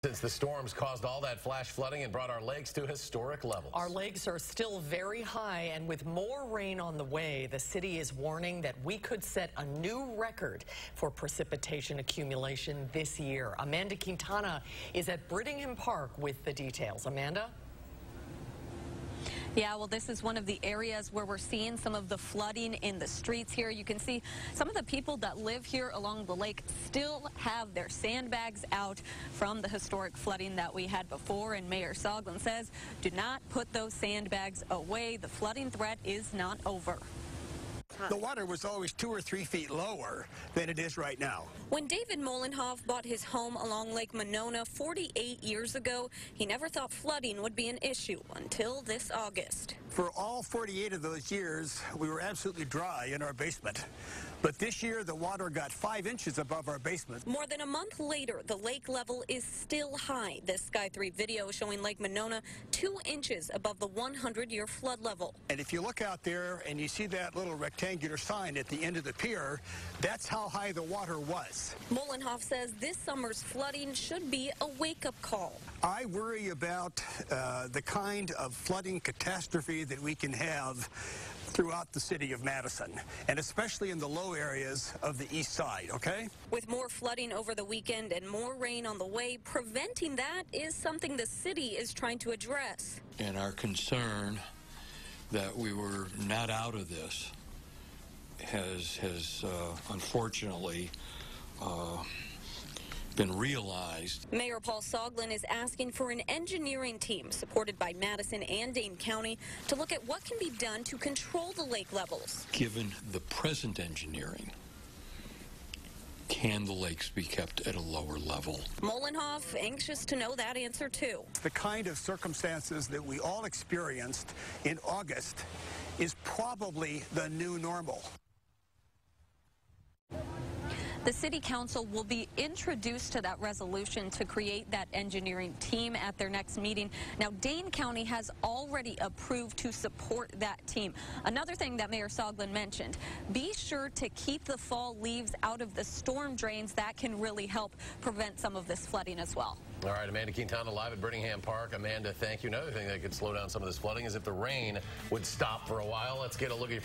Since the storms caused all that flash flooding and brought our lakes to historic levels. Our lakes are still very high, and with more rain on the way, the city is warning that we could set a new record for precipitation accumulation this year. Amanda Quintana is at Brittingham Park with the details. Amanda? Yeah, well, this is one of the areas where we're seeing some of the flooding in the streets here. You can see some of the people that live here along the lake still have their sandbags out from the historic flooding that we had before. And Mayor Soglin says, do not put those sandbags away. The flooding threat is not over. The water was always 2 or 3 feet lower than it is right now. When David Molenhoff bought his home along Lake Monona 48 years ago, he never thought flooding would be an issue until this August. For all 48 of those years, we were absolutely dry in our basement. But this year, the water got 5 inches above our basement. More than a month later, the lake level is still high. This Sky 3 video showing Lake Monona 2 inches above the 100-year flood level. And if you look out there and you see that little rectangular sign at the end of the pier, that's how high the water was. Molenhoff says this summer's flooding should be a wake-up call. I worry about the kind of flooding catastrophe that we can have throughout the city of Madison, and especially in the low areas of the east side, okay? With more flooding over the weekend and more rain on the way, preventing that is something the city is trying to address. And our concern that we were not out of this has unfortunately been realized. Mayor Paul Soglin is asking for an engineering team supported by Madison and Dane County to look at what can be done to control the lake levels. Given the present engineering, can the lakes be kept at a lower level? Molenhoff anxious to know that answer too. The kind of circumstances that we all experienced in August is probably the new normal. The City Council will be introduced to that resolution to create that engineering team at their next meeting. Now, Dane County has already approved to support that team. Another thing that Mayor Soglin mentioned, be sure to keep the fall leaves out of the storm drains. That can really help prevent some of this flooding as well. All right, Amanda Quintana live at Brittingham Park. Amanda, thank you. Another thing that could slow down some of this flooding is if the rain would stop for a while. Let's get a look at